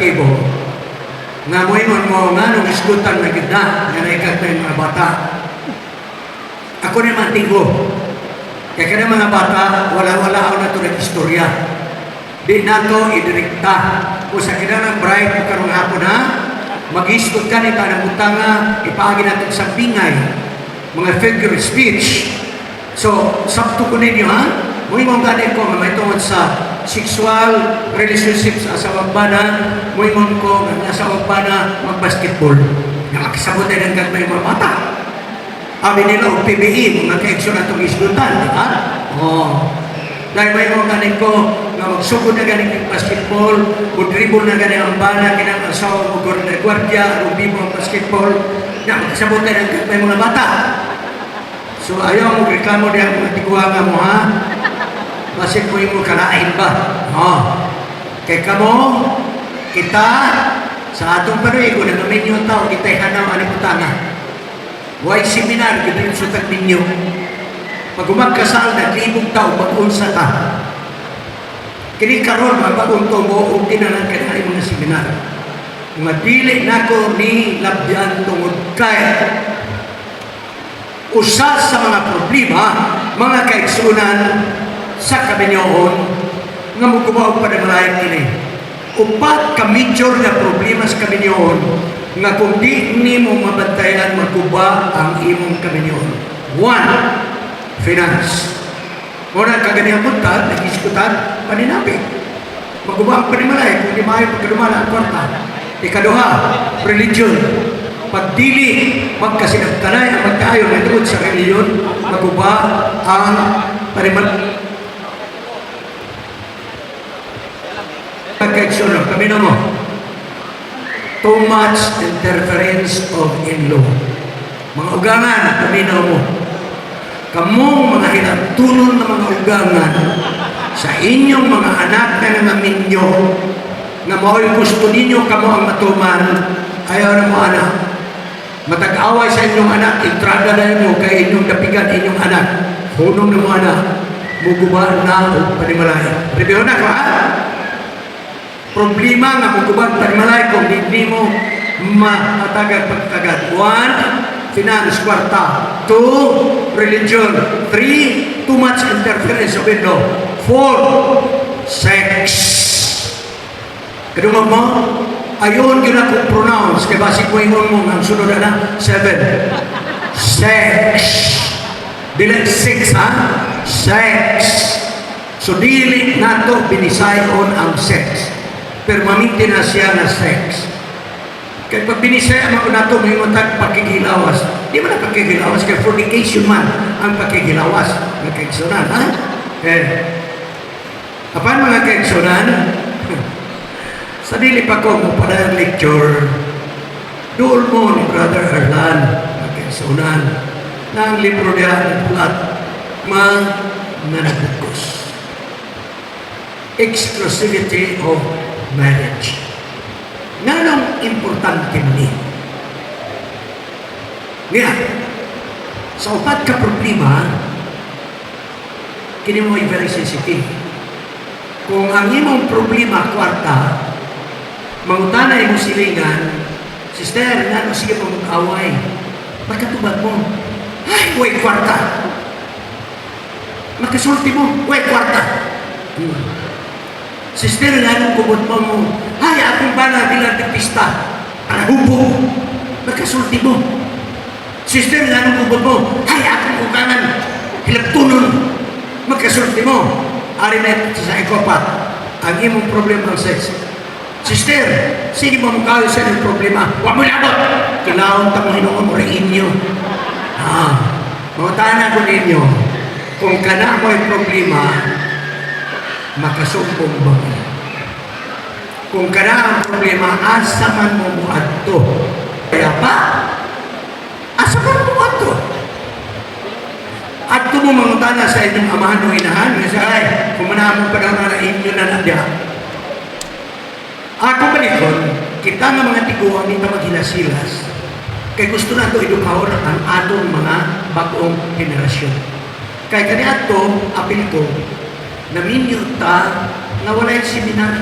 edukatibo nga moingon mo nga nung iskutan na gitna nga naikagay mga bata. Ako naman tigo. Kaya ka mga bata, wala-wala ako na ito ng istorya. Di na ito idirekta. O sa kinanang bright, karong hapon ha, mag-iskut ka nita ng butanga, ipaagi natin sa bingay, mga figure speech. So, sabto ko ninyo ha, muhimong ganit ko, may tungod sa sexual relationships sa wagbana, muhimong ko, nasa wagbana, mag-basketball. Nakakasabot na ng gagmay mga bata. Amin nila o PBI, mga ka-action na itong islutan, di ba? Dahil may mga ganit ko, na magsugod na ganit yung basketball, dribble na ganit ang bala, kinang-asawa mo gwardiya, rubibo ang basketball, na magkasabot na ng gagmay mga bata. So ayaw mo reklamo diyan mga tiguanga mo ha. Basit mo yung kalain ba? Kay kamo, kita, sa atong panuigo, nagamin yung tao, kita'y hanaw aniputanga. Huwag seminar, gano'n sutat ninyo. Pag umagkasal na, 1,000 tao, mag-unsa ka. Kini karon magbagon to mo, o tinalang ka na mga seminar. Mga dili na ko ni labyan tungod kaya. Usa sa mga problema, mga kaigsunan sa kabinyoon, nga magkubaw pa ng lahat kini. Upat ka major na problema sa kabinyoon, nga kung di ni mo mabantayan, magkuba ang imong kabinyoon. 1, finance. Muna kaganiyang buntad, nag-iskutan, paninapit. Magkuba ang panimalay, kung di maayo pagkadumala ang kwarta. Ikaduha, religion. Pagdili, magkasinagtanay ang magkaayo na doon sa reliyon, maguba ang panimal. Pagkaiksunod, kami na mo. Too much interference of in-law. Mga ugangan, kami na mo. Kamong mga hinatunon na mga ugangan sa inyong mga anak na nangamin nyo, na mao'y gusto ninyo kamo ang matuman, ayaw na mo anak. Matag-away sa inyong anak, entrada na nyo kay inyong dapigan inyong anak. Hunong na mo anak, muguba na o panimalay. Rebiho na ko ha? Problema nga muguba panimalay kung hindi mo matagad pagkagad. 1, finance, kwarta. 2, religion. 3, too much interference of window. 4, sex. Kadumag mo? Ayon yun akong pronounce, kaya basik mo ingon mo, ang sunod na 7. Sex. Dili 6 ha? Sex. So dili na ito binisayon ang sex. Pero maminti na siya na sex. Kaya pag binisayon ako na ito, may matag pakikilawas. Di mo na pakikilawas, kaya fornication man ang pakikilawas. Mga kaigsunan, ha? Apan mga kaigsunan? Sa dili pa ko mo para lecture, doon mo ni Brother Arlan, magkaisunan, na ang libro niya nagpulat, mananabukos. Exclusivity of marriage. Nanong importante ni? Nga, sa upat ka problema, kini mo ay very sensitive. Kung ang imong problema, kwarta, mangutanay mo silingan, sister, ano, sige pa mag-away. Pagkatubad mo, ay, huwag kwarta. Magkasulti mo, huwag kwarta. Sister, anong kubot mo, ay, akong bala bilang depista. Ang hubo, magkasulti mo. Sister, anong kubot mo, ay, akong ukangan, hilagtunon. Magkasulti mo. Ari na sa ikopat, ang imong problema ang sex. Sister, sige mo mukha sa inyong problema. Huwag mo labot. Kailangan tamang hinuon mo rin inyo. Mga tanan ko ninyo, kung kana mo yung problema, makasumpong ba? Kung kana ang problema, asa man mo muadto. Kaya pa, asa man mo muadto? At mo mga tanan sa inyong amahan o inahan, nga ay, kung manamong pa daw na inyo na nadya. Ako balikon, kita nga mga tiguang dito maghilasilas. Kaya gusto na ito edukawon ang atong mga bagong henerasyon. Kaya kanya ito, apil ko, naminyo ta na wala yung seminar.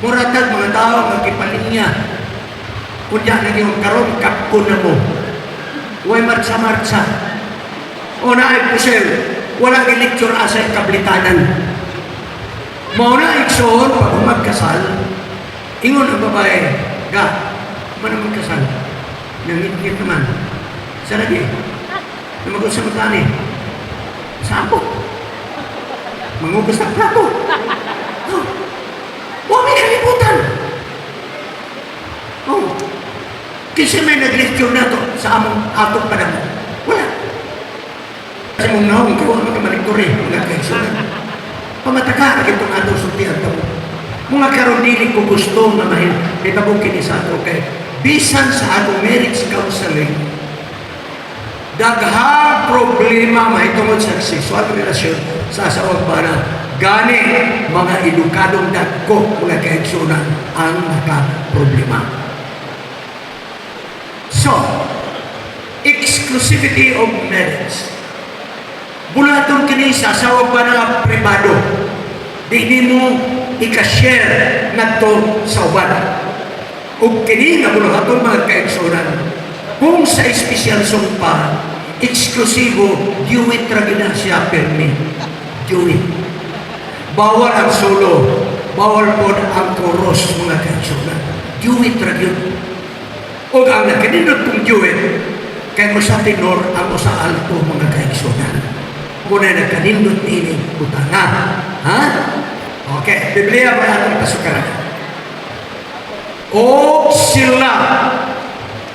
Muratag mga tao magkipalinya. Kunya na yung karon kapko na mo. Huwag marcha-marcha. O na ay pusel, walang lecture asa yung kablitanan. Mauna iksoon, pag magkasal, ingon ang babae, mana magkasal? Nangingkit naman. Sa lagi, na mag-usap matani. Sampo. Mangugas ng plato. Oh. Huwag may kalibutan. Oh. Kasi may nag-lecture na to sa among atong panahon. Wala. Kasi mong naong kawa magkamaliktor eh. Mga kaisunan. Pamataka, itong atong sultihan to. Mga karondili ko gusto na mahitabukin sa ato kay bisan sa atong marriage counseling, daghang problema mahitungod sa sexual relasyon sa asawang bana. Gani, mga edukadong dagko, mga kaigsunan ang naka-problema. So, exclusivity of marriage. Bulatong kini sa asawang bana privado. Di mo ika-share na to sa uban. O kini nga bulatong mga kaigsunan. Kung sa espesyal sumpa, eksklusibo, duet ragina siya permi. Duet. Bawal ang solo, bawal po ang chorus mga kaigsunan. Duet ragin. O ang nakanindot kong duet, kaya mo sa tenor, ang mo sa alto mga kaigsunan. Muna nakanindot ini, utanga. Ha? Okay, Biblia may atong pasukaran. O sila,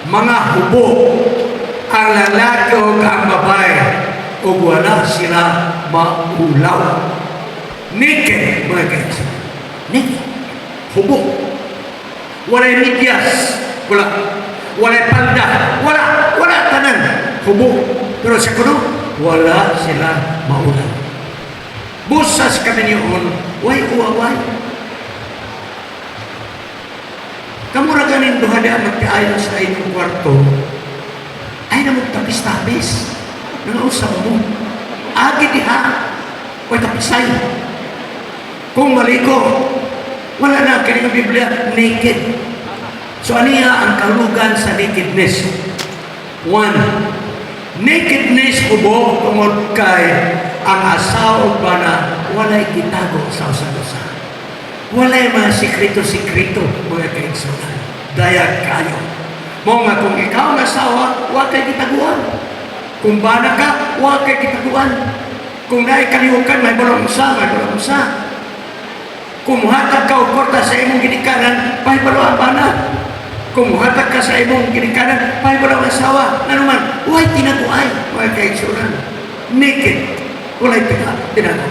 mga hubo, ang lalaki o ang babae, o wala sila maulaw. Naked, mga kaisa. Naked. Hubo. Walay midyas. Wala. Walay panda. Wala tanan. Hubo. Pero sa kuno, wala sila maulaw. Busas kami niyon, way uaway. Kamura ganin duhada magkaayon sa inyong kwarto, ay na magtapis-tapis. Nangausap mo. Agi diha, way tapisay. Kung maliko, wala na kanyang Biblia, naked. So aniya ang kalugan sa nakedness. One, nakedness ubo tungod kay ang asawa ba na walay gitago sa usa-usa. Walay mga sikreto-sikreto mga kaigsunan. Dayag kayo. Mo nga kung ikaw ang asawa, huwag kay gitaguan. Kung bana ka, huwag kay gitaguan. Kung naikalihukan, may balong sa. Kung muhatag ka o korta sa imong ginikanan, may balong ang bana. Kung muhatag ka sa imong ginikanan, may balong asawa. Ano man, huwag tinaguan mga kaigsunan. Naked. Walay tinago.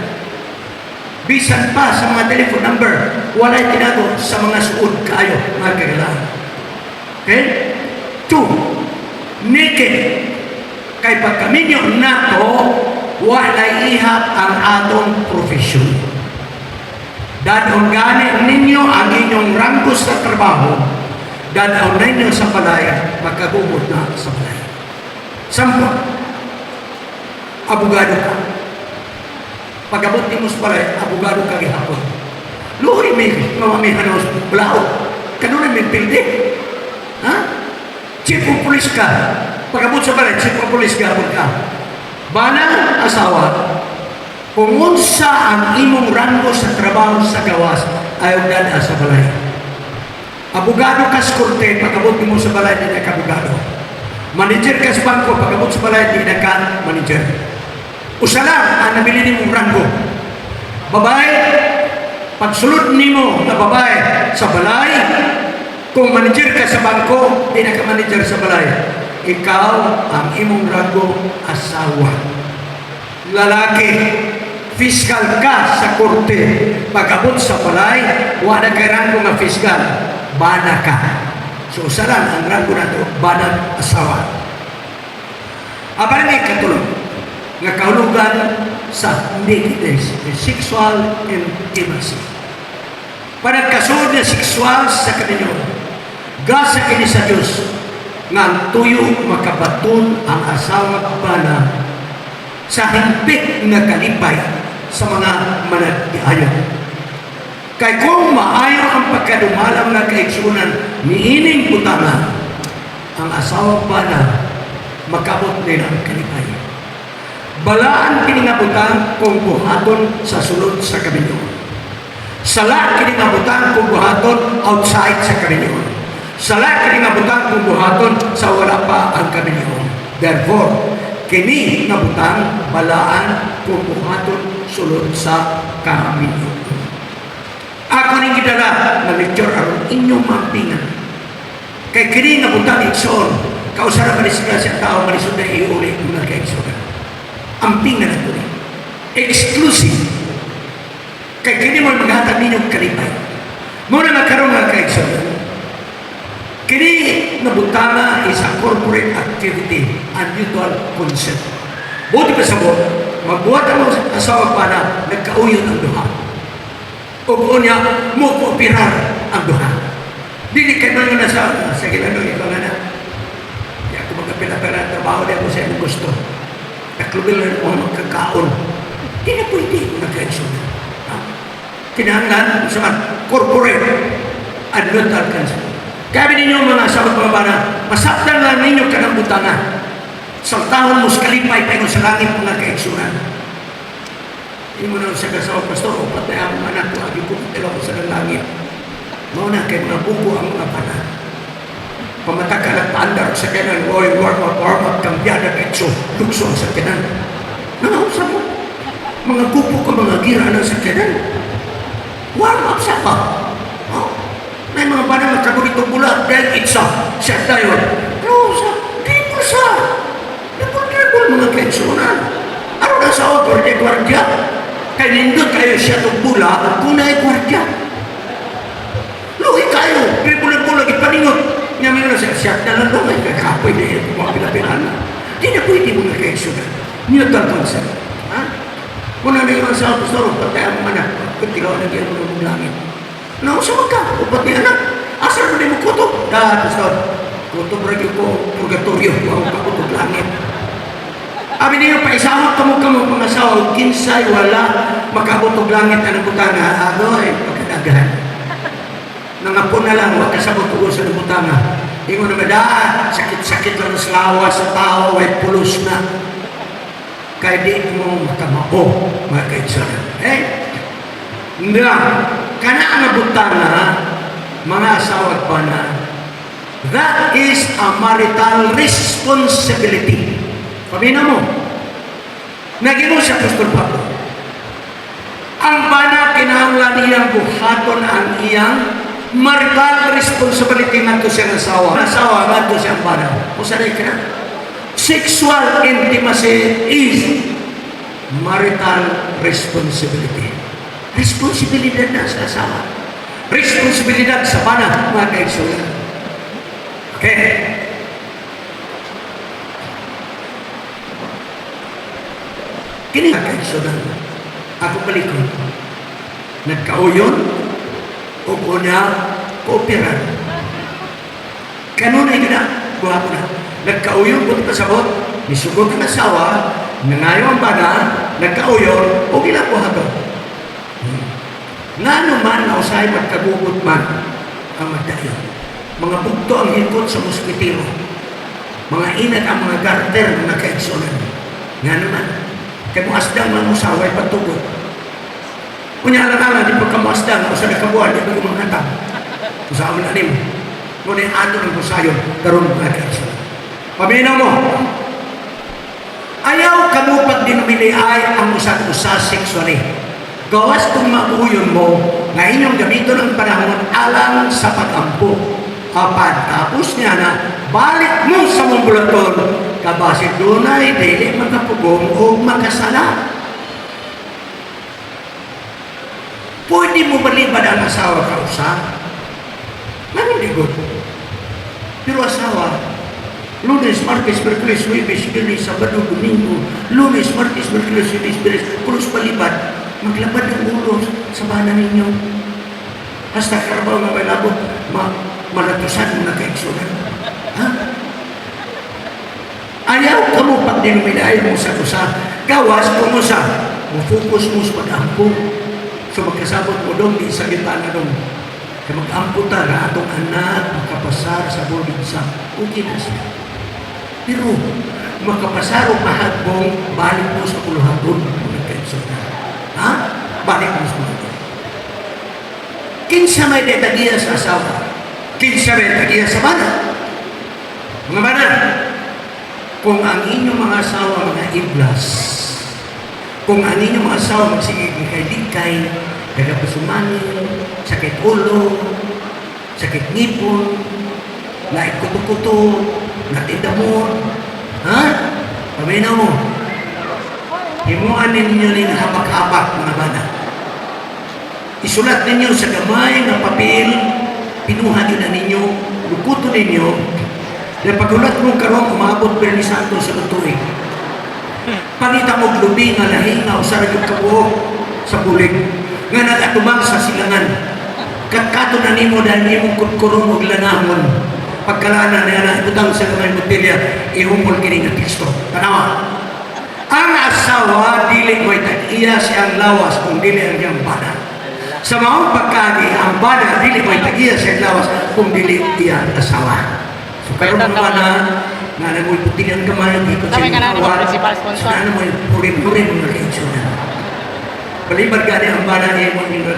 Bisan pa sa mga telephone number, walay tinago sa mga suod kayo, mga kailangan. Okay? 2, naked. Kay pagkaminyo nato, walay ihap ang atong profesyon. Dadon gani ninyo ang inyong ranggo sa trabaho, dadon ninyo sa balay, magkagumot na sa balay. 10, abogado ka. Pagabot ni mo sa balay, abogado ka gihapon. Luhoy may mamamihanos, blao. Kanunan may pildi. Ha? Chief of police ka. Pagabot sa balay, chief of police gihapon ka. Bana, asawa, kung unsa ang imong ranggo sa trabaho sa gawas, ayaw dada sa balay. Abogado ka sa korte, pagabot ni mo sa balay, di na ka abogado. Manager ka sa bangko, pagabot sa balay, di na ka manager. Usa lang ang nabili ni mong ranggo. Babae, pagsulod ni mo na babae sa balay, kung manager ka sa bangko, di na ka manager sa balay. Ikaw ang imong ranggo asawa. Lalaki, fiskal ka sa korte. Pag-abot sa balay, wala kay ranggo nga fiskal. Bana ka. So usa lang ang ranggo na ito, banang asawa. Abang katulong nga kahulugan sa nakedness, sexual intimacy. Panagkasud na sexual sa kaninyo, gasa kini sa Diyos, nga ang tuyo makabaton ang asawa bana sa himpit nga kalipay sa mga managdiayon. Kay kung maayo ang pagkadumalam na kaigsunan niining butana, ang asawa pa na makabot nila ang kalipay. Balaan kini nga butang kung buhaton sa sulod sa kaminyoon. Sala kini nga butang kung buhaton outside sa kaminyoon. Sala kini nga butang kung buhaton sa wala pa ang kaminyoon. Therefore, kini nga butang balaan kung buhaton sulod sa kaminyoon. Ako ning gidala na lecture aron inyong mampingan. Kay kini nga butang igsoon, kausara pa siya sa tao malisod na iuli mga kaigsoon. Ampingan ito rin. Exclusive. Kay kini mo maghatag ninyong kalipay. Muna nagkaroon nga kaigsoon. Kini nga butanga is a corporate activity and mutual consent. Buti pa sa mo, magbuhat ang asawa pa na nagkauyon ang duha. O niya, mo kooperar ang duha. Dili ka na nga sa ginano ikaw nga na. Di ako magkapila-pila trabaho di ako sa iyong gusto. Naklubil na ako magkakaon. Di na pwede kung nagkaisyon. Kinahanglan sa corporate and mutual consent. Kaya ninyo mga sabat mga bana, masaptan lang ninyo ka ng butangan. Saltahon mo sa kalipay pa sa langit mga kaigsunan. Hindi mo na sa kasawa, Pastor, o patay ang mga anak ko, agi ko patay ko sa langit. Mauna kay mga buko ang mga bana. Pamataka at paandar sa kanan, oy, warm up, kambyada kaitso, lukso ang sa kanan. Nangausap mo, mga buko ka mga gira na sa kanan. Warm up sa pa. May mga bana magkaburito bulat dahil itsa siya tayo. Rosa, di po sa tribal mga kaitsunan. Ano na sa autor de guardia? Kaya nindot kayo siya itong bula kung na guardia. Luhi kayo, tribal ipaningot. Nga may nasa siya na lang doon ay kakapoy na yun mga pinapinan. Di na pwede mga kaitsunan. Neutral concept. Muna na yung sa autor, patay ang mga anak. Kung tigaw na diyan mo ng langit. Nausap ka, upat ni anak. Asal mo din mo kutob? Pastor, kutob rin ko purgatorio, ang kakutob langit. Abi niyo, paisahot kamog mga asawa, kinsay wala makabutog langit ang butanga. Agoy, pagkadagahan. Nangapon na lang, wag kasabot ko sa butanga. Ingon naman, sakit-sakit lang sa lawa sa tao, ay pulos na. Kaya di mo makamao, mga kaitsaran. Nga, kana ang butanga, mga asawa pa na, that is a marital responsibility. Pamina mo, naging siya, Pastor Pablo. Ang bana, kinahanglan niyang buhaton ang iyang marital responsibility nga to siyang asawa. Asawa nga to siyang bana. O sanay ka na? Sexual intimacy is marital responsibility. Responsibilidad na sa asawa. Responsibilidad sa bana, mga kaigsunan. Okay. Kini mga kaigsunan, ako palikon, nagkauyon, o una, kooperan. Kanunay na, buhat na. Nagkauyon, buti pasabot, nisugod ang asawa, nangayon ang bana, nagkauyon, o ginabuhaton. Nga naman na usahay magkagugot man ang magdayo. Mga bugto ang hikot sa muskitero. Mga inat ang mga garter na kaigsunan. Nga naman, kay mo asdang mga usaway pagtugot. Kunya alang-alang, di pagkamuasdang, usa na kabuhan, di pag umangatang. Usahaman na rin. Ngunit ato ng kusayon, karoon mga kaigsunan. Paminaw mo, ayaw kamo pagdinomiliay ang usat-usa seksuali. Gawas kung mauyon mo na inyong gamito ng panahon alang sa pag-ampo. Tapos niya na balik mo sa mambulator kabase dunay dili magkapugong o makasala. Pwede mo balibad ang asawa ka usa? Maniligot. Pero asawa, Lunes, Martes, Merkulis, Huwebes, Biyernes, Sabado, Domingo, Lunes, Martes, Merkulis, Huwebes, Biyernes, pulos palibad. Maglabad ng ulo sa bana ninyo. Hasta karabaw na may labot, malatusan mo na kaigsunan. Ha? Ayaw ka mo pag dinuminayan mo sa kusa. Gawas kung mo sa, mo-focus mo sa pag-ampo. So kasabot mo dong, di sa kita na dong. Kaya mag-amputa na atong anak, makapasar sa boarding sa okay na siya. Pero, makapasar o mahagbong, balik mo sa kuluhaton. Ha? Balik mo sa kuluhaton. Kinsa may detagiya sa asawa. Kinsa may detagiya sa bana. Mga bana, kung ang inyong mga asawa mga iblas, kung ang inyong mga asawa magsigig kay likay, nagapasumanin, sakit ulo, sakit ngipon, laik kuto-kuto, natindamon, ha? Paminaw mo. Himuan ninyo ning habak-habak mga bana. Isulat ninyo sa gamay ng papel, pinuha din na ninyo, lukuto ninyo, na pagulat mong karoon, umabot Bernie Santos sa tutuig. Pangita mong lubi nga lahinga o saragod kabuok sa bulig, nga nag-atubang sa silangan. Katkato na nimo dahil nimo kutkurong o lanamon. Pagkalana na yan, ibutang sa kamay motilya, ihumol kini nga teksto. Tanawa. Ang asawa, dili mo'y tag-iya siyang lawas kung dili ang iyang bana. Sa maong pagkagi, ang bana, dili mo'y tag-iya siyang lawas kung dili iyang asawa. So, karoon mga bana, nga na mo'y putin ang gamay, di ko siya mawat. So, na mo'y purin-purin mga kaitsunan. Palibad gani ang bana niya mo yung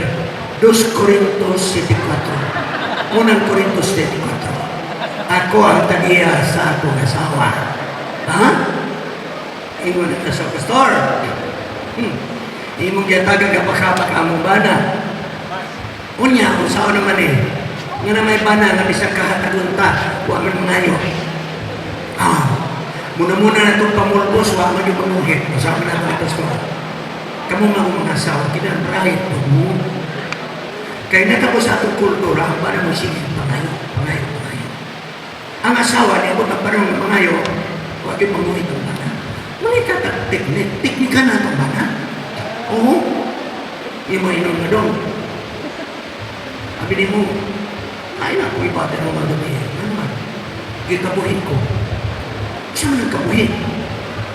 2 Corintos 74. Unang Corintos 74. Ako ang tag-iya sa akong asawa. Ha? Ingon na sa pastor. Imong giyatagan kapakapak among bana. Unya, kung saan naman nga na may bana nga bisag kahatagunta, huwag man mangayo. Muna-muna na itong pamulpos, huwag man yung pamuhit. Masama na ito, pastor. Kamu mga asawa, kinamrahin mo. Kaya natapos sa atong kultura, ang bana mo sige, pangayo. Ang asawa niya, kung parang pangayo, huwag yung pamuhit ang bana. Mga teknika na itong bana. Oo. Yung mga inom na doon. Sabi mo, ay na, kung ipatin mo madami. Ano man? Kikabuhin ko. Siya man nagkabuhin.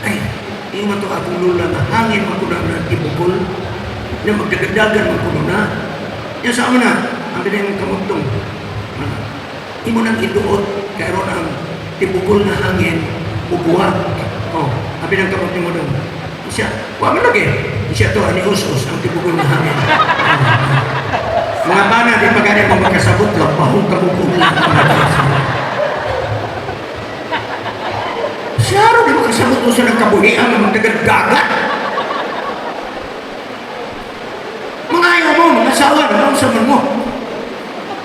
Ay, yung mato akong lula na hangin magkunan na tibukol. Na magdagadagan magkunan na. Yan sa una, ang binayang kamugtong. Imo nang iduot, kaya ron ang tibukol na hangin, bubuha. Ang binayang kamugtong mo doon. Siya, huwag mo lagi. Siya to, ani us-us, ang tibukol na hangin. Mga bana, di pa ganyan mo magkasabot lang, pahong kabukol lang. Siyaro, di magkasabot mo siya ng kabuhian ng magdagadagat. Mga ayaw mo, mga asawa, naman sa man mo.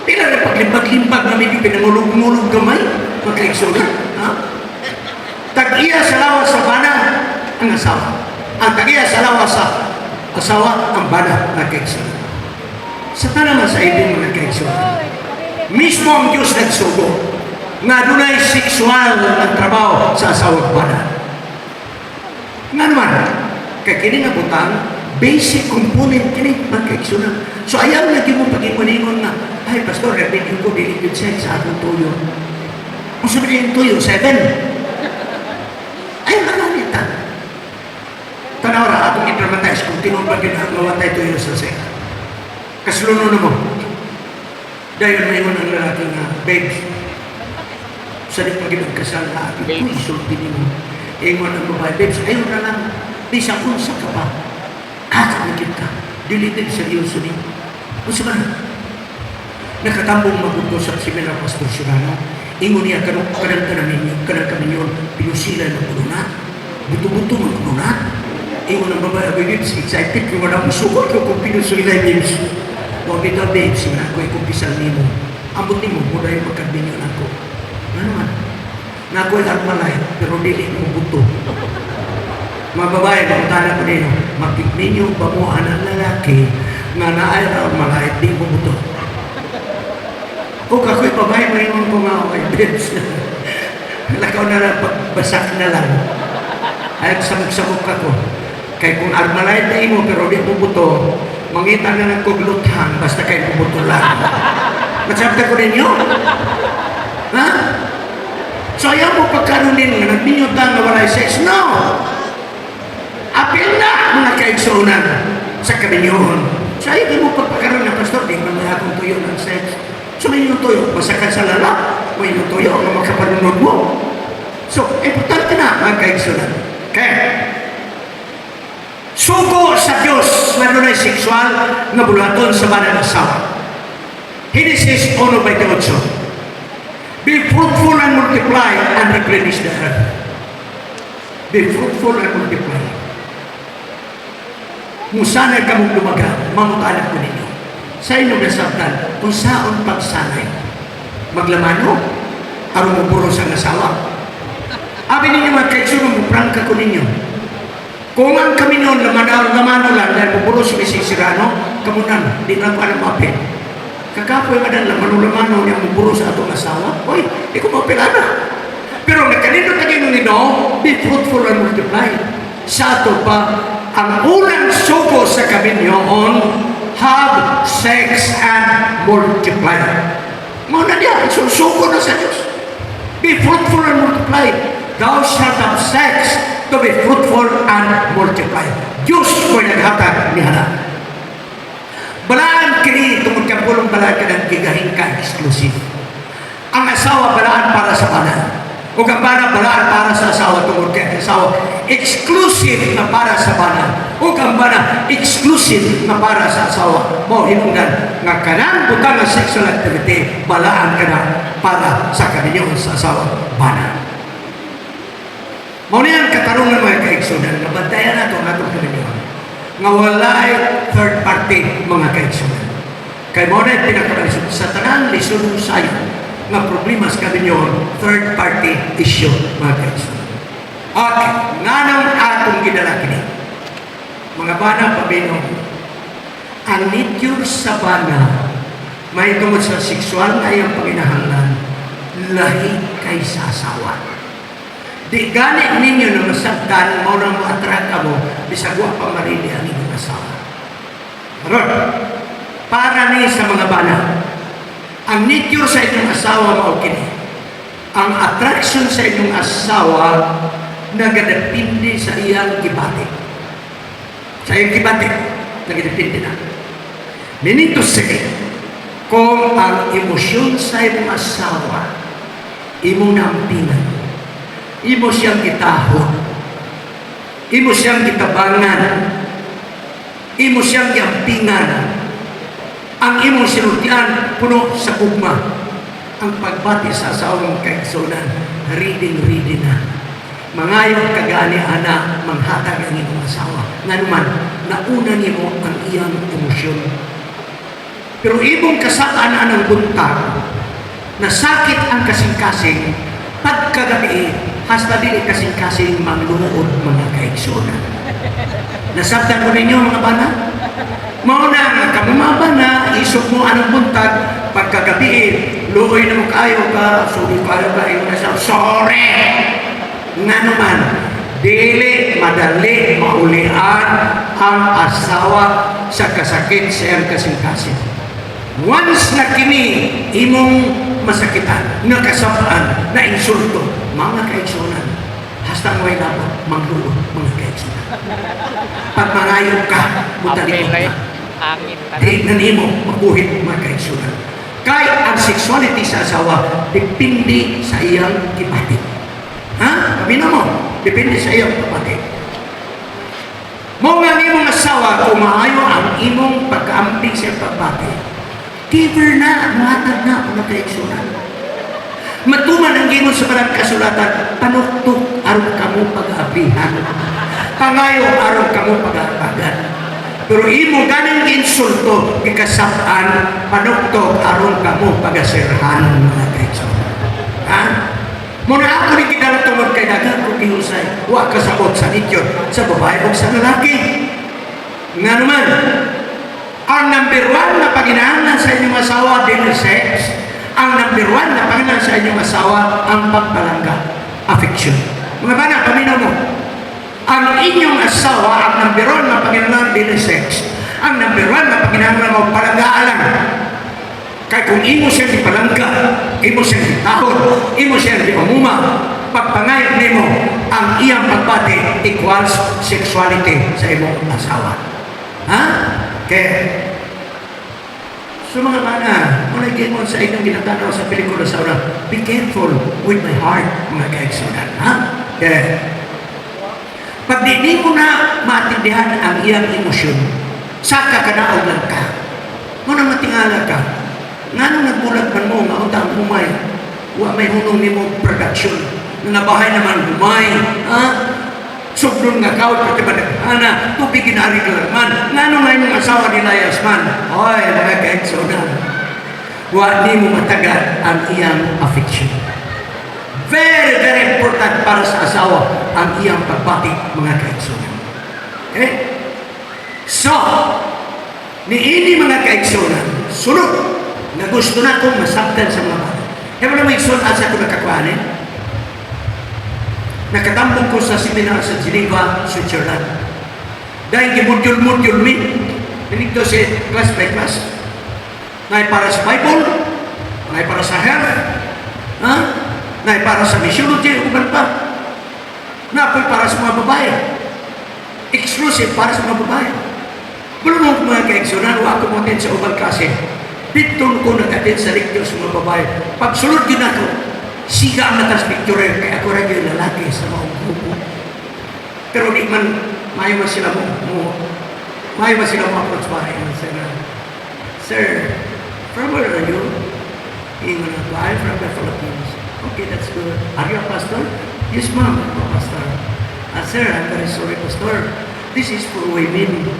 Tila na paglimpag-limpag na medyo pinangulog-ngulog gamay, magkaigsunan. Tag-iya sa lawas sa bana, ang asawa. Ang tag-iya sa lawas sa asawa, ang bana, magkaigsunan. Sa tanaman sa ibig mga kaigsunan. Mismo ang Diyos nagsugo nga dunay sexual ang trabaho sa asawang bana. Nga naman, kay kini nga butang, basic component kini magkaigsunan. So ayaw lagi mo pag-imuningon nga, ay pastor, repeating ko, dili-good sex sa atong tuyo. Kung sabihin yung tuyo, 7. Ay, magalita. Tanaw ra, atong i-dramatize kung tinumpag yun ang mawatay tuyo sa sex. Kasluno na mo. Dahil may mo ng lalaki nga, babes, sa di pag kasal na atin, kung isulti mo. Ingon ang babae, babes, ayaw na lang, di sa unsa ka pa. Kakagit ka. Dilitin seryoso din. Kung sa ba? Nakatambong magugo sa Seminar Pastor Surano, ingon niya, kanang kami yun, pinusilan ng kuluna, buto-buto ng kuluna. Ingon ang babae, babes, excited kung wala mo sukot ko kung pinusilan babes. Huwag ito, babes, na ako'y kumpisal ni mo. Ambot ni mo, muna yung magkabinyon ako. Ano naman? Na ako'y armalay, pero dili mo buto. Mga babae, magtana ko ninyo, makik ninyo bamuhan ang lalaki na naay armalay, di mo buto. O ako'y babae, mayroon ko nga ako, babes. Lakaw na lang, pagbasak na lang. Ay, samok-samok ako. Kaya kung armalay na mo, pero di mo buto, mangita na ng kugluthan, basta kayo pubuto lang. Magsabta ko ninyo? Ha? So ayaw mo pagkaronin nga, nagbinyutan na walay sex? No! Apil na mga kaigsunan sa kabinyohon. Sa'yo, di mo pagpakaroon ng pastor, di mo na akong tuyo ng sex. So, may yung tuyo, masakan sa lala, may yung tuyo, ang makapanunod mo. So, importante na, mga kaigsunan. Okay? Sugo sa Diyos, lalo na sexual, nga bulaton sa banang asawa. Genesis 1:28. Be fruitful and multiply and replenish the earth. Be fruitful and multiply. Musanay ka mong lumaga, mamutanap ko ninyo. Sa inyong nasabtan, kung saan pagsanay, maglamano, aron mo buros ang asawa. Abi ninyo mga kaitsunong, muprangka ko ninyo. Kung ang kami noon, lamano lang, dahil buburos may sisirano, kamunan, di na ko alam mapin. Kakapoy madan lamano niya muburo sa atong asawa. Hoy, di ko mapila na. Pero nakalino tayo nino, be fruitful and multiply. Sa ato pa, ang unang sugo sa kaminyoon, have sex and multiply. Muna niya, susugo na sa Diyos. Be fruitful and multiply. Thou shalt have sex to be fruitful and multiply. Diyos ko'y naghatag ni Hana. Balaan kini tungkol kang pulong balaan ka ng gigahin ka exclusive. Ang asawa balaan para sa bana. O ang bana balaan para sa asawa tungkol kang asawa. Exclusive na para sa bana. O ang bana exclusive na para sa asawa. Mo hinungdan nga kanang butang ng sexual activity balaan ka na para sa kaninyo sa asawa bana. Mo niyan katarungan mga kaigsunan. Nabantayan na ito ang atong kaninyo. Nga walay third party mga kaigsunan. Kay mo na pinakabalisod sa tanang lisod sayo nga problema sa kabinyon, third party issue mga kaigsunan. Okay, nga nang atong ginalaki ni mga bana pabinong, ang nature sa bana may tungod sa sexual na iyang panginahanglan lahi kay sa asawa. Di gani ninyo na masagdan mo na mo-attract ka mo bisag wa pa marili ang inyong asawa. Karon, para ni sa mga bana, ang nature sa inyong asawa mao kini. Ang attraction sa inyong asawa nagadepende sa iyang kibati. Sa iyang kibati, nagadepende na. Meaning to say, kung ang emosyon sa inyong asawa, imong nampingan, imo siyang gitahon, imo siyang gitabangan, imo siyang yampingan, ang imong sinultian puno sa kugma. Ang pagbati sa asawang kaigsunan, reading na. Mangayong kagani ana, manghatag ang imong asawa. Nga naman, nauna nimo ang iyang emosyon. Pero imong kasaan anang buntag, nasakit ang kasing-kasing, pagkagabi, hasta dili kasing-kasing mangluod mga kaigsunan. Nasabtan ko ninyo mga bana? Mauna nga kamumaba na, isok mo anong buntag, pagkagabi, luoy na mo kayo ka, sulit kayo ka, yung nasa, sorry! Nga naman, dili madali maulian ang asawa sa kasakit sa iyang kasing-kasing. Once na kini imong masakitan, nakasapaan, na insulto, mga kaigsunan, hasta mo ay labot, mangluod, mga kaigsunan. Pag mangayon ka, mutalikot ka. Di na nimo, mabuhit, mga kaigsunan. Kaya ang sexuality sa asawa, depende sa iyang kibati. Ha? Kamina mo, depende sa iyang kibati. Mo nga imong asawa, kung maayo ang imong pagkaamping sa pagbati, giver na, muhatag na, mga kaigsunan. Matuman ang gingon sa parang kasulatan, panuktok aron kamo pag-abihan. Pangayo aron kamo pag-apagan. Pero imo ganing insulto, gikasap-an, panuktok aron kamo pag-asirhan mga kaigsunan. Ha? Muna ako ni kidala tungod kay dagan ko gihusay, wa kasabot sa nityon, sa babae o sa lalaki. Nga naman, ang number one na paginahanglan sa inyong asawa, dinner sex. Ang number one na paginahanglan sa inyong asawa, ang pagpalangga, affection. Mga bana, paminaw mo. Ang inyong asawa, ang number one na paginahanglan, dinner sex. Ang number one na paginahanglan mo, palanggaan. Kaya kung imo siyang ipalangga, imo siyang itahod, imo siyang ipamuma, pagpangayot nimo, ang iyang pagbati equals sexuality sa imong asawa. Ha? Kaya So mga mana, malagay mo sa inyong ginatanaw sa pelikula sa una, be careful with my heart, mga kaigsunan. Ha? Pag di mo na maintindihan ang iyang emosyon, saka ka na lang ka. Muna matingala ka. Nga nung nagbulag man mo, nga utang humay, wa may hunong ni mo production, na nabahay naman humay, ha? Sobrang nga kao, pati ba nagana, tubig ginarig lang man. Nga nung ngayon ang asawa ni Layas man, oy, mga kaigsunan, wa di mo matagal ang iyang affection. Very, very important para sa asawa ang iyang pagbati, mga kaigsunan. Okay? So, niini mga kaigsunan, sunod, na gusto na kong masabtan sa mga bata. Kaya mo na may sunod sa kong nakakuhanin? Nakatambong ko sa seminar sa Geneva, Switzerland. Dahil gimudyol-mudyol mi, pinigdo si class by class. Ngay para sa Bible, ngay para sa health, ha? Ngay para sa missiology, uban pa. Napoy para sa mga babae. Exclusive para sa mga babae. Bulong mga kaigsunan, ako mo din sa ubang klase. Bitong ko nag-attend sa lecture sa mga babae. Pagsulod yun ako, siga ang natas picture, kaya ako rin yung lalaki sa mga grupo. Pero di man, mayo man sila mo approach ba? Sir, from where are you? Ingon ako, I'm from the Philippines. Okay, that's good. Are you a pastor? Yes, ma'am, I'm a pastor. Sir, I'm very sorry, pastor. This is for women.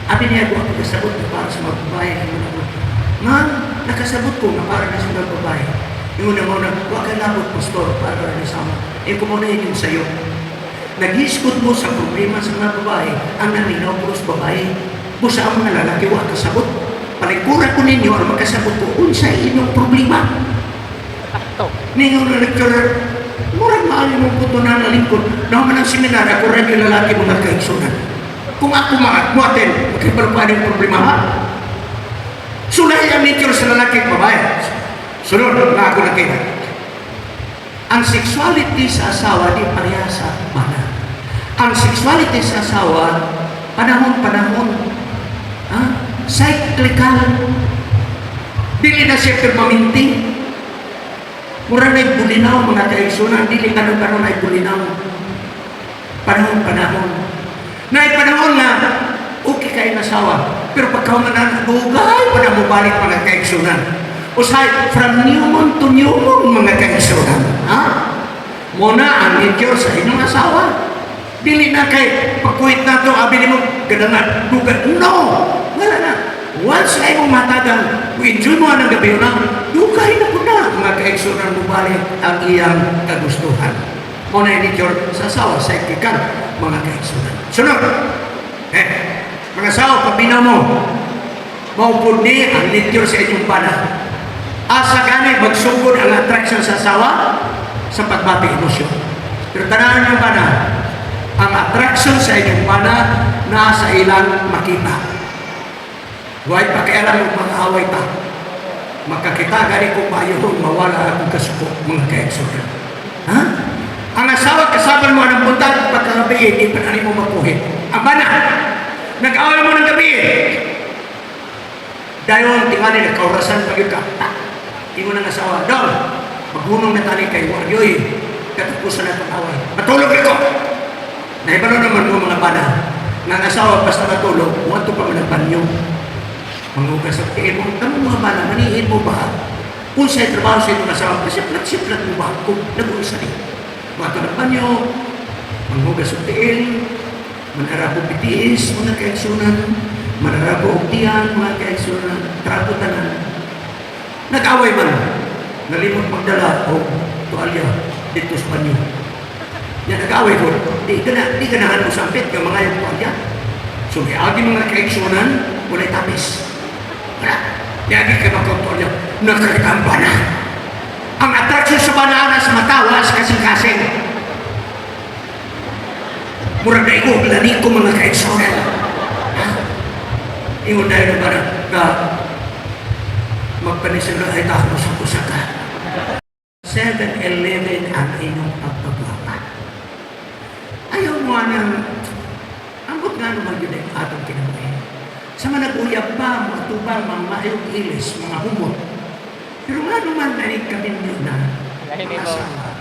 Abi niya ako nakasabot na para sa mga babae. Ma'am, nakasabot ko na para na sa mga babae. Yung una mo na, huwag ka labot, pastor, para na sa mga. Kung muna yun yung sayo. Nag-iskot mo sa problema sa mga babae, ang naminaw ko sa babae. Busa ang mga lalaki, huwag kasabot. Palikuran ko ninyo, ang magkasabot ko, unsay inyong problema. Ninyo na lecturer, murag maali mong puto na nalingkod. Naman ang seminar, ako rin yung lalaki mga kaigsunan. Kung ako mo-attend, magkibalpan yung problema ha? Sulay ang nature sa lalaki at babae. Sunod, na ako nakita. Ang sexuality sa asawa di pareha sa mana. Ang sexuality sa asawa, panahon-panahon, ha? Cyclical. Dili na siya permanente. Mura na bulinaw, mga kaigsunan, dili kanon-kanon na bulinaw. Panahon-panahon. Na panahon na, okay kayo nasawa. Pero pagka na nagugay, pa na mabalik mga kaigsunan. Usay, from new moon to new moon, mga kaigsunan. Ha? Muna ang nature sa inyong asawa. Dili na kay pagkuhit na ito, abili mo, gadangan, dugan. No! Wala na. Once ay mong matagang, enjoy mo ang gabi na, dugay na po na, mga kaigsunan mo balik ang iyang kagustuhan. Muna yung nature sa asawa, psychical, mga kaigsunan. Sunod, mga asawa, pabina mo, maupod ni ang nature sa inyong pana. Asa gani magsugod ang attraction sa asawa sa pagbati emosyon. Pero tanahan yung pana, ang attraction sa inyong pana nasa ilang makita. Huwag pakialam yung mga away ta. Makakita gani kung maayong mawala akong kasuko, mga kaigsunan. Ha? Ang asawa, kasaban mo ng buntag, pagkagabi, hindi pa na mo mapuhit. Ang bana, nag-away mo ng gabi. Dahil tingali, nagkaurasan pag yung ka. Ingo ng asawa, doon, maghunong na tali kay Waryoy, katapusan na itong away. Matulog ito! Naibalo naman mo mga bana, ng asawa, basta matulog, huwag ito pa managbanyo. Manghugas at tiin mo, tanong mga bana, manihin mo ba? Kung sa'yo trabaho sa inyong asawa, siplat mo ba? Kung nag-uisa rin. Mga banyo, manghugas og tiil, manarabo bitiis, mga kaigsunan, manarabo og tiyan, mga kaigsunan, trapo tanan. Nag-away man, nalimot magdala o tuwalya dito sa banyo. Yan, nag-away ko, di ganahan mo sampit yung mga yung tuwalya. So, agi mga kaigsunan, wala'y tapis. Wala, agi ka mga tuwalya, nakakitamba na. Ang attraction sa banana sa matawas kasing-kasing. Murag na ikaw, lani ko mga kaigsunan. Ingon na yun na magpanisira ay tayo sa kusaka. 7-11 ang inyong pagpagwapa. Ayaw mo ng, ambot nga naman yun ay atong kinabuhi. Sa mga nag-uyab pa, mga tubang, mga mayong ilis, mga humot. Pero nga naman na kami nyo na mga asawa.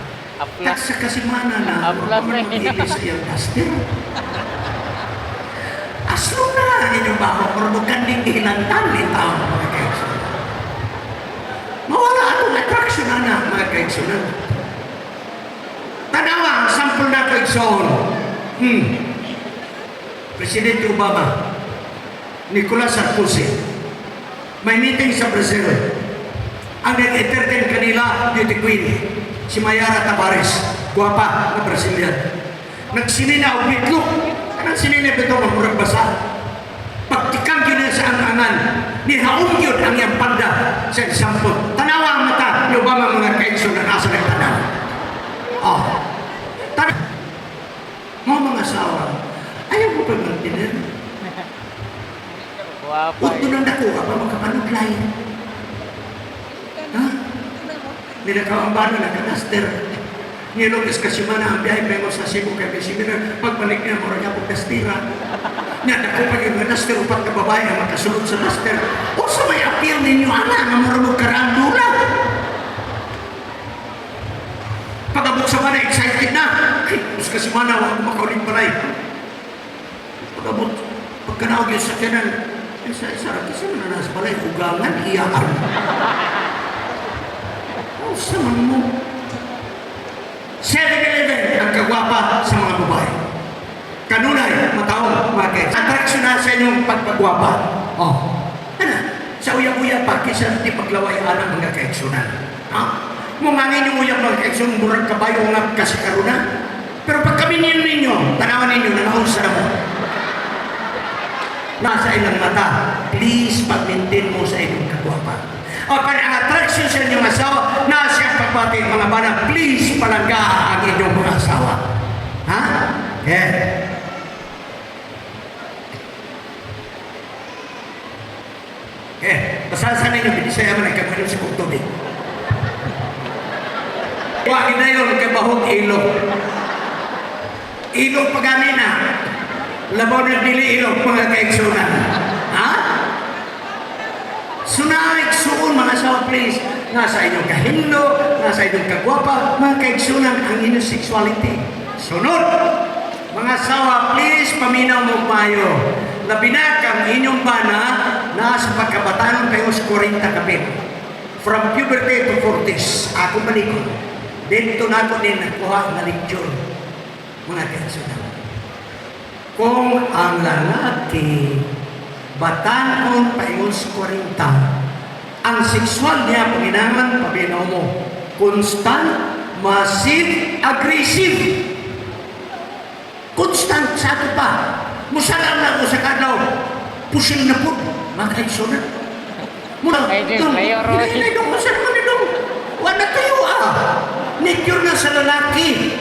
At sa kasimana na mag-ilis sa iyong duster. Aslo na inyong baho, pero magkanding hilantan ni tao mga kaigsunan. Mawala atong attraction na mga kaigsunan. Tanawa, sample na kaigsunan. Presidente Obama, Nicolas Sarkozy, may meeting sa Brazil. Ang nag-entertain kanila, beauty queen, si Mayara Tabares, guwapa na Brazilian. Nagsinina o bitlog, kanang sinina ito ang murag basa. Pagtikang yun sa angangan, nihaong yun ang iyang panda sa example. Tanawa ang mata ni Obama mga kaigsoon na nasa nagtanaw. Oh, mga asawa, ayaw mo pa mag-dinner? Huwag doon ang nakuha pa magkapanuglay. Ha? Nilakawang nagkanaster. Nilogis kasi man ang biyahe pengo sa Cebu kay Bisiminor. Pagbalik niya, mura niya po kastira. Naku pa yung naster upat na babae ang makasunod sa naster. O sa may appeal ninyo, anak, na mura mo karandula. Pag-abot sa mana, excited na. Ay, kasi mana, huwag makauling palay. Pag-abot, pagkanawag yung sakyanan, sarap kasi na nasa balay, ugangan, iyaan. O, sama mo. 7-Eleven ang kagwapa sa mga babae. Kanunay, mataong, bakit? Attraction na sa inyong pagpagwapa. Oh, ano? Sa uyang-uyang pa, kisa di paglaway alam mga kaeksunan. Ha? Mumangin yung uyang mga kaeksunan, murag kabayo nga kasi karuna. Pero pag kami ninyo, tanawan ninyo, nanaunsa na mo. Nasa ilang mata, please pag-maintain mo sa inyong kagwapa. O para ang attraction sa inyong asawa, nasa ang pagpati mga bana, please palangga ang inyong mga asawa. Ha? Yeah. Basasan ninyo, binisaya mo na ikamunin sa kong tubig. Huwagin na yun, kabahog ilog. Ilog pagani na. Labaw na dili ilog mga kaigsunan. Ha? Sunaig suon mga asawa, please. Nasa inyong kahindo, nasa inyong kagwapa, mga kaigsunan ang inyong sexuality. Sunod! Mga asawa, please, paminaw mo payo. Labi na kang inyong bana, nasa pagkabataan kayo sa 40 kapit. From puberty to 40s, ako malikot. Dito na ako din nakuha na lecture. Mga kaigsunan. Kung ang lalaki batanon paingon sa 40, ang sexual niya panginangan pabinaw mo constant, massive, aggressive. Constant sa ato pa. Musalam na ko sa kadaw. Pusil na po. Mga kaigsunan. Muna, hindi dong, masalaman ni dong. Wala tayo Nature na sa lalaki.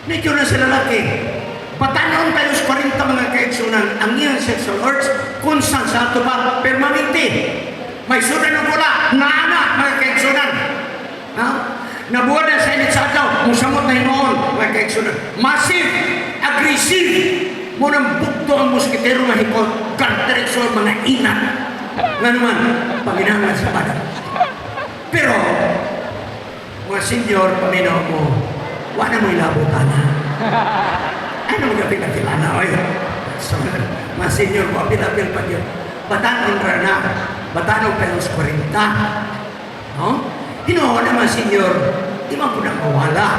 Nature na sa lalaki. Patanon tayo sa 40 mga kaigsunan, ang iyang sexual urge, constant sa ato ba, permanente. May sudan ng pula, naana mga kaigsunan. Nabuha na sa init sa ataw, musamot na hinoon mga kaigsunan. Massive, aggressive, munang bukto ang muskitero na hikot, kantereksyon mga inat. Nga naman, paminangan sa badan. Pero, mga senior, paminaw mo, wala mo ilabutan na. Ano mga pinakilana? So, mga senior mo, pinapil pa yun. Batanong rana, batanong pa yung 40. No? Hinoon naman senior, di man po na mawala.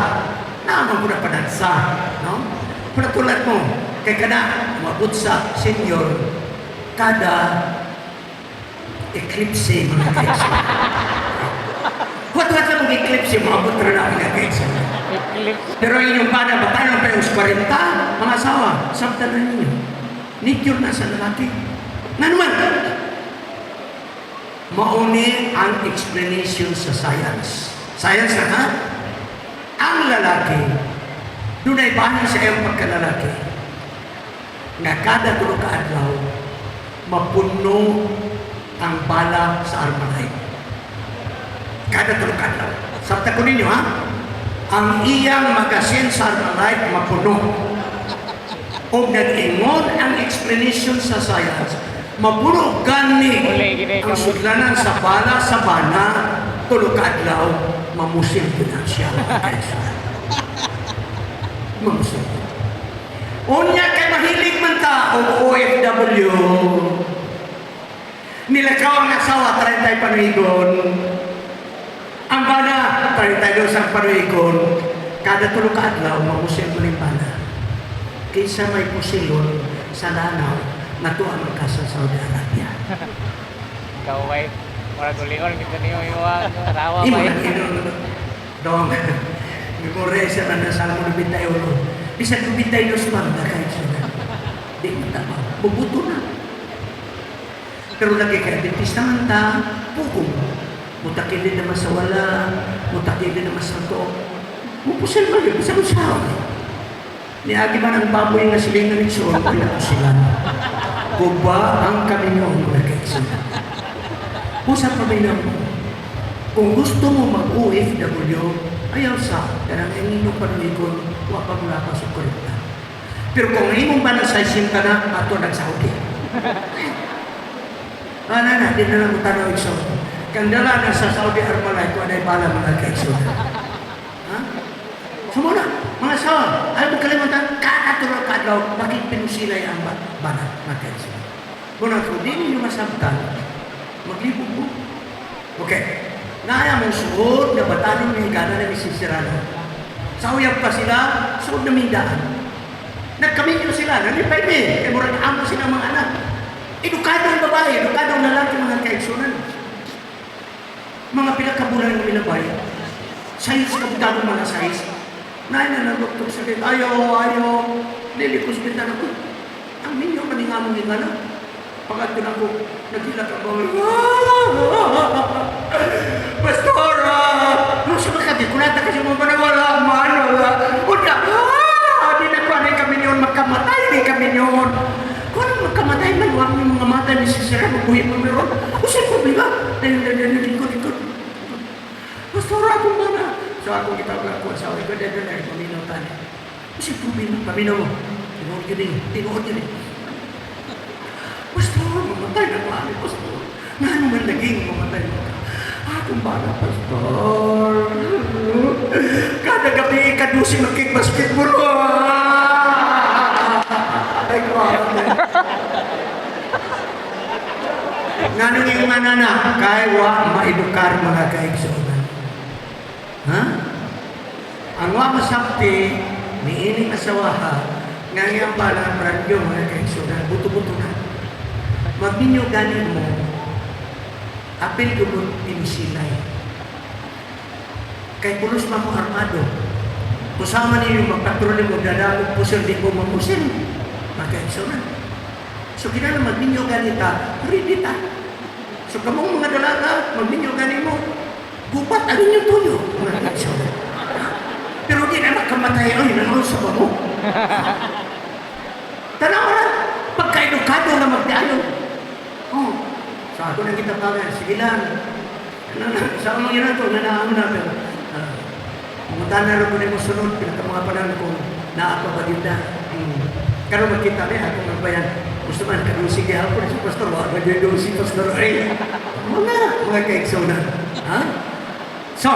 Naman po na panansa. No? Kung tulad mo, kaya ka na umabot sa senior, kada eclipse mga kaisa. What lang mong eclipse, umabot na mga kaisa. Pero inyong bana, batanong pa yung 40, mga asawa, sabta na ninyo. Nature na sa lalaki. Nga naman, mauni ang explanation sa science. Science na ha? Ang lalaki, doon ay bahin sa iyong pagkalalaki, na kada tulog ka adlaw, mapuno ang bala sa armalay. Kada tulog ka adlaw. Sabta ko ninyo ha? Ang iyang magasin sa armalay mapuno. O nag-ingon ang explanation sa science, Mabunog gani Uli, gini, ang kamu. sudlanan sa bala sa bana, tulog ka adlaw, mamusil ko na siya. Mamusil. Unya kay mahilig man ta o OFW. Nilakaw ang asawa, 30 panuigon. Ang bana, 32 ang panuigon. Kada tulog ka adlaw, mamusil ko ng bana. Kaysa may pusilon sa lanaw, natuwa man ka sa Saudi Arabia. Ikaw ay murag ulion kita niyo iwa rawa Imo ba na dong. Memore sa nana sa mo bitay ulo. Bisa ko bitay dos man na kahit sila. Di mata ba. Bubuto na. Pero lagi kay dentista man ta, pukom. Mutakili naman sa wala, mutakili naman sa to. Mupusil ba yun? Sa usaw. Niagi man ang baboy nga silingan ng suon, pinapusilan. Kuba ang kaminyon mga kaisina. Usap pa ba mo? Kung gusto mo mag-OFW, ayaw sa, karang ang inyong panulikon, wapag mula pa sa korita. Pero kung imong banasaysin ka na, ato nag-Saudi. Na, di na lang mo tanong ikso. Kang dala na sa Saudi Arabia, kung anay bala mga kaisina. Ha? Sumuna, mga sawa, ayaw mo kalimutan, kakatulog ka daw, bakit pinusilay ang banat mga kaisina. Muna kung di ninyo masabtan, maglibog mo. Okay. Naya mong suod na batanong ng higana na misisirano. Sa uyab pa sila, suod na mindaan. Nagkaminyo sila, nalipay din. Kaya murag amo sila mga anak. Edukadong babae, edukadong lalaki mga kaigsunan. Mga pinakabulan ng minabay. Sayos kabutadong mga sayos. Naya na nagdoktor sakit, ayaw, lilikos pinta na ko. Ang minyo maningamong higana. Pagkat doon ako, naghilag ang bawal. Pastora! Nasa makati, kunata kasi mo manawala, wala. Una, di na kuha na kami yun, magkamatay ni kami yun. Kung ano magkamatay, maluwag yung mga mata ni Sisera, magbuhi mo meron. Usay ko, biba? Likod. Pastora, ako mana. So ako kitawag ako, asawa ko, dahil paminaw tayo. Usay ko, paminaw mo. Tinuod yun eh. Pastor, mamatay na ba? Pastor, nga naman naging mamatay mo ka. Akong bala, Pastor. Kada gabi ikadusi mag-kick-basketball. Ay, grabe. Nga nung yung manana, kaya wa maedukar mga kaigsunan. Ha? Ang wa masakti, niining asawaha, nga ngayang bala, radyo mga kaigsunan, buto-buto na. Magninyo ganin mo, apel ko mo pinisilay. Kay pulos pa mo armado. Kusama ninyo magpatroli mo, dadamog pusil, di mo mapusil. Magkainso na. So kinala magninyo ganita, ready ta. So kamong mga dalaga, magninyo ganin mo, gupat, alin yung tuyo. Magkainso na. Pero di na makamatay, ay, nangusa ba mo? Tanaw na, pagka-edukado na magdalo. Oh, sa ako nang kita pala, sige lang. Sa mga yun ito, nanaaman na, pero pumunta na rin ko na mo sunod, pinaka mga panahon kung naapa ba din na. Karoon magkita na, ako nga ba yan, gusto man, kadusi kaya ako na si Pastor, wag na yung si Pastor, ay, mga kaigsunan. Ha? So,